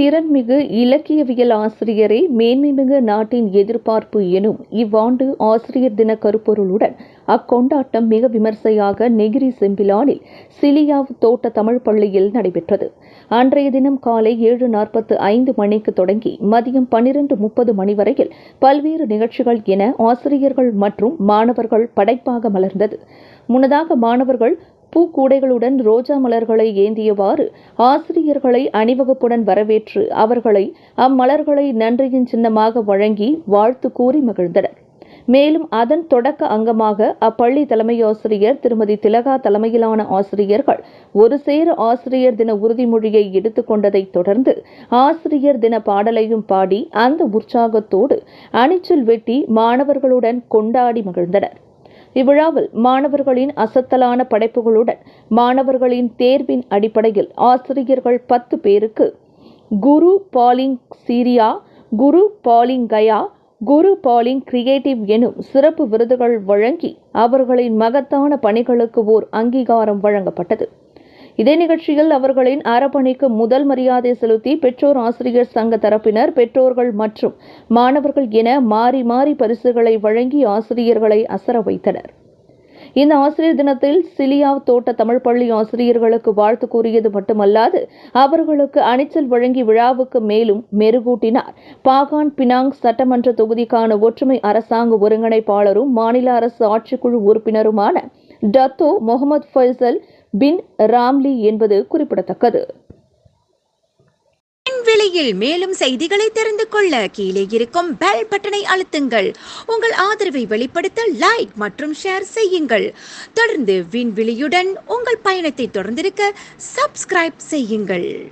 திறன்மிகு இலக்கியவியல் ஆசிரியரே மேன்மைமிகு நாட்டின் எதிர்பார்ப்பு எனும் இவ்வாண்டு ஆசிரியர் தின கருப்பொருளுடன் அக்கொண்டாட்டம் மிக விமர்சையாக நெகிரி செம்பிலானில் சிலியாவ் தோட்ட தமிழ் பள்ளியில் நடைபெற்றது. அன்றைய தினம் காலை 7:45 மணிக்கு தொடங்கி மதியம் 12:30 மணி வரையில் பல்வேறு நிகழ்ச்சிகள் என ஆசிரியர்கள் மற்றும் மாணவர்கள் படைப்பாக மலர்ந்தது. முன்னதாக மாணவர்கள் பூக்கூடைகளுடன் ரோஜா மலர்களை ஏந்தியவாறு ஆசிரியர்களை அணிவகுப்புடன் வரவேற்று அவர்களை அம்மலர்களை நன்றியின் சின்னமாக வழங்கி வாழ்த்து கூறி மகிழ்ந்தனர். மேலும் அதன் தொடக்க அங்கமாக அப்பள்ளி தலைமையாசிரியர் திருமதி திலகா தலைமையிலான ஆசிரியர்கள் ஒரு சேர ஆசிரியர் தின உறுதிமொழியை எடுத்துக் கொண்டதைத் தொடர்ந்து ஆசிரியர் தின பாடலையும் பாடி அந்த உற்சாகத்தோடு அணிச்சல் வெட்டி மாணவர்களுடன் கொண்டாடி மகிழ்ந்தனர். இவ்விழாவில் மாணவர்களின் அசத்தலான படைப்புகளுடன் மாணவர்களின் தேர்வின் அடிப்படையில் ஆசிரியர்கள் 10 பேருக்கு குரு பாலிங் சீரியா, குரு பாலிங் கயா, குரு பாலிங் கிரியேட்டிவ் எனும் சிறப்பு விருதுகள் வழங்கி அவர்களின் மகத்தான பணிகளுக்கு ஓர் அங்கீகாரம் வழங்கப்பட்டது. இதே நிகழ்ச்சியில் அவர்களின் அறப்பணிக்கு முதல் மரியாதை செலுத்தி பெற்றோர் ஆசிரியர் சங்க தரப்பினர், பெற்றோர்கள் மற்றும் மாணவர்கள் என மாறி மாறி பரிசுகளை வழங்கி ஆசிரியர்களை அசர வைத்தனர். இந்த ஆசிரியர் தினத்தில் சிலியாவ் தோட்ட தமிழ் பள்ளி ஆசிரியர்களுக்கு வாழ்த்து கூறியது மட்டுமல்லாது அவர்களுக்கு அணிச்சல் வழங்கி விழாவுக்கு மேலும் மெருகூட்டினார். பாகான் பினாங் சட்டமன்ற தொகுதிக்கான ஒற்றுமை அரசாங்க ஒருங்கிணைப்பாளரும் மாநில அரசு ஆட்சிக்குழு உறுப்பினருமான டத்தோ முகமது ஃபைசல் பின் ராம்லி என்பது குறிப்பிடத்தக்கது. விலையில் மேலும் செய்திகளை தெரிந்து கொள்ள கீழே இருக்கும் பெல் பட்டனை அழுத்துங்கள். உங்கள் ஆதரவை வெளிப்படுத்த லைக் மற்றும் ஷேர் செய்யுங்கள். தொடர்ந்து விண்வெளியுடன் உங்கள் பயணத்தை தொடர்ந்திருக்க சப்ஸ்கிரைப் செய்யுங்கள்.